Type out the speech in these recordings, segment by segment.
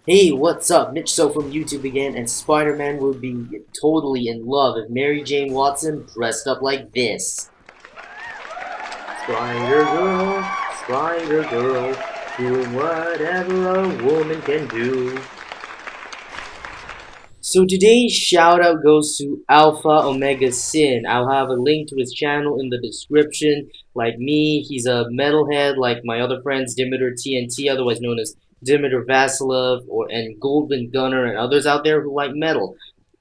Hey, what's up? Mitch So from YouTube again, and Spider-Man would be totally in love if Mary Jane Watson dressed up like this. Spider Girl, doing whatever a woman can do. So today's shout out goes to AlphaOmegaSin. I'll have a link to his channel in the description. Like me, he's a metalhead like my other friends Dimitar TNT, otherwise known as Dimitar Vasilov, and Goldman Gunner and others out there who like metal.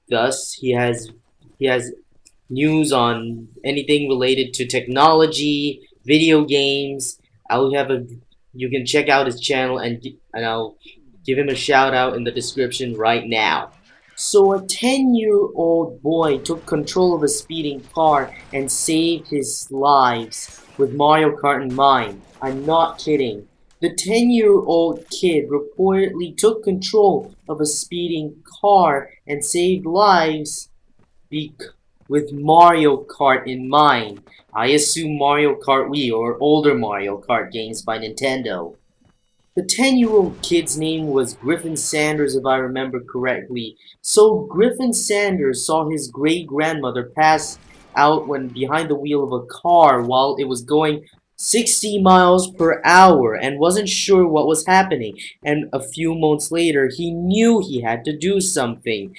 Thus, he has news on anything related to technology, video games. I'll have a You can check out his channel and I'll give him a shout out in the description right now. So a 10-year-old boy took control of a speeding car and saved his lives with Mario Kart in mind. I'm not kidding. The 10-year-old kid reportedly took control of a speeding car and saved lives with Mario Kart in mind. I assume Mario Kart Wii or older Mario Kart games by Nintendo. The 10-year-old kid's name was Griffin Sanders, if I remember correctly. So Griffin Sanders saw his great-grandmother pass out when behind the wheel of a car while it was going 60 miles per hour and wasn't sure what was happening. And a few months later, he knew he had to do something.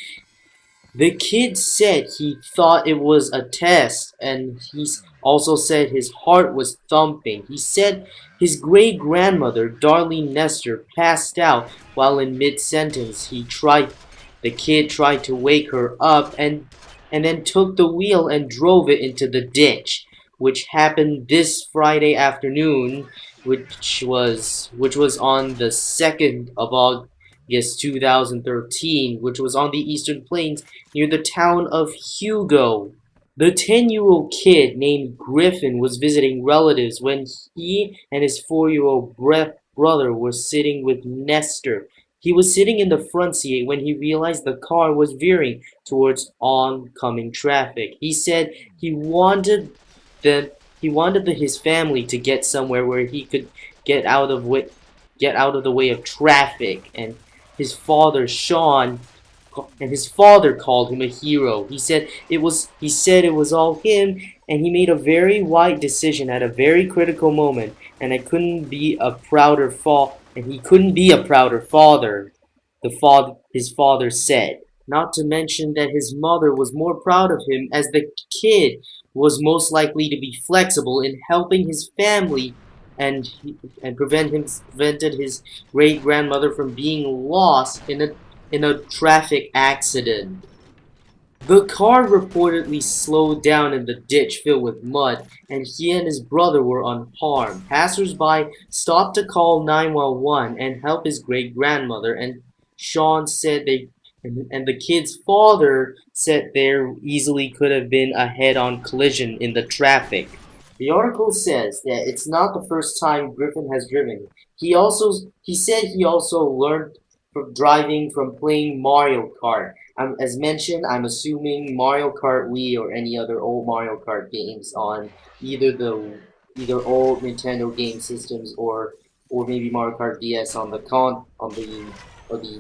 The kid said he thought it was a test, and he also said his heart was thumping. He said his great-grandmother, Darlene Nestor, passed out while in mid-sentence. The kid tried to wake her up and then took the wheel and drove it into the ditch, which happened this Friday afternoon, which was on the 2nd of August 2013, which was on the Eastern Plains near the town of Hugo. The 10-year-old kid named Griffin was visiting relatives when he and his 4-year-old brother were sitting with Nestor. He was sitting in the front seat when he realized the car was veering towards oncoming traffic. He said that he wanted his family to get somewhere where he could get out of get out of the way of traffic, and his father Sean and his father called him a hero. He said it was all him, and he made a very wise decision at a very critical moment, and he couldn't be a prouder father. His father said. Not to mention that his mother was more proud of him, as the kid was most likely to be flexible in helping his family and prevented his great grandmother from being lost in a traffic accident. The car reportedly slowed down in the ditch filled with mud, and he and his brother were unharmed. Passers-by stopped to call 911 and help his great-grandmother, and Sean said and the kid's father said there easily could have been a head-on collision in the traffic. The article says that it's not the first time Griffin has driven. He said he also learned from driving from playing Mario Kart. As mentioned, I'm assuming Mario Kart Wii or any other old Mario Kart games on either the either old Nintendo game systems or maybe Mario Kart DS on the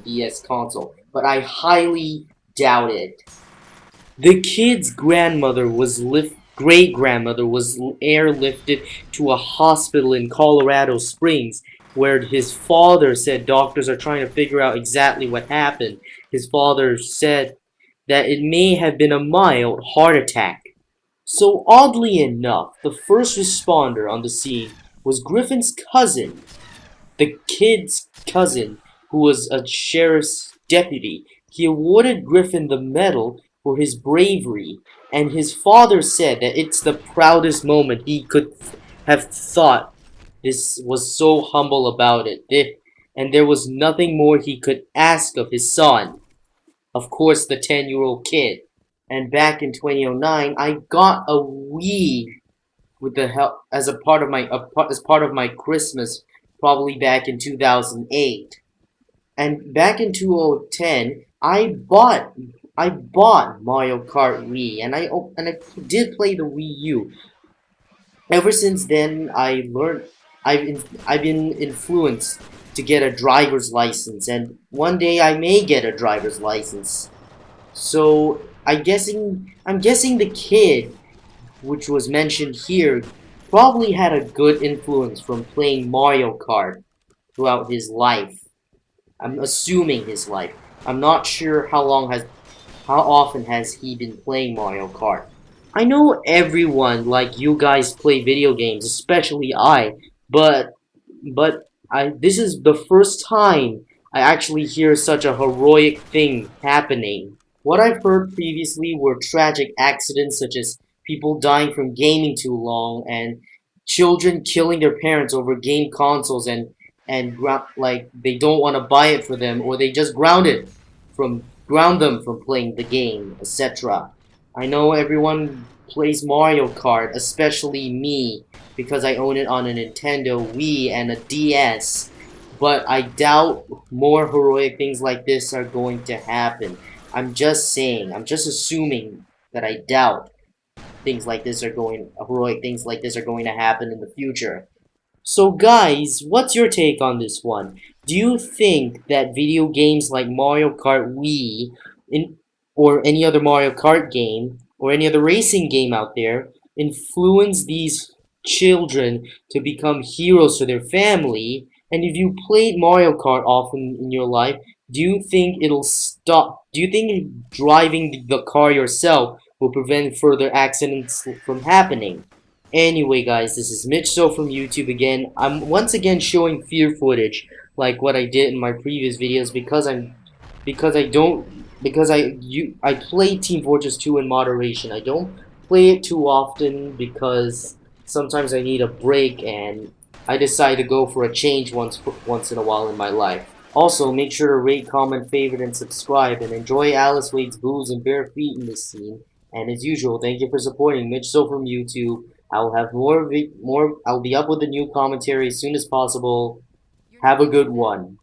DS console. But I highly doubt it. The kid's great-grandmother was airlifted to a hospital in Colorado Springs, where his father said doctors are trying to figure out exactly what happened. His father said that it may have been a mild heart attack. So oddly enough, the first responder on the scene was Griffin's cousin, the kid's cousin, who was a sheriff's deputy. He awarded Griffin the medal for his bravery, and his father said that it's the proudest moment he could have thought. This was so humble about it, and there was nothing more he could ask of his son. Of course, the 10-year-old kid. And back in 2009, I got a Wii with the help as part of my Christmas, probably back in 2008. And back in 2010, I bought Mario Kart Wii, and I did play the Wii U. Ever since then, I've been influenced to get a driver's license, and one day I may get a driver's license. So I'm guessing the kid, which was mentioned here, probably had a good influence from playing Mario Kart throughout his life. I'm assuming his life. I'm not sure how often has he been playing Mario Kart. I know everyone, like you guys, play video games, especially but this is the first time I actually hear such a heroic thing happening. What I've heard previously were tragic accidents such as people dying from gaming too long and children killing their parents over game consoles like they don't want to buy it for them, or they just ground them from playing the game, etc. I know everyone plays Mario Kart, especially me, because I own it on a Nintendo Wii and a DS, but I doubt more heroic things like this are going to happen. I'm just saying, I'm just assuming that I doubt heroic things like this are going to happen in the future. So guys, what's your take on this one? Do you think that video games like Mario Kart Wii in or any other Mario Kart game or any other racing game out there influence these children to become heroes to their family? And if you played Mario Kart often in your life, do you think it'll stop? Do you think driving the car yourself will prevent further accidents from happening? Anyway, guys, this is Mitch So from YouTube again. I'm once again showing F.E.A.R footage like what I did in my previous videos because I don't because I play Team Fortress 2 in moderation. I don't play it too often because sometimes I need a break and I decide to go for a change once in a while in my life. Also, make sure to rate, comment, favorite, and subscribe, and enjoy Alice Wade's boobs and bare feet in this scene. And as usual, thank you for supporting Mitch So from YouTube. I'll have more. I'll be up with a new commentary as soon as possible. Have a good one.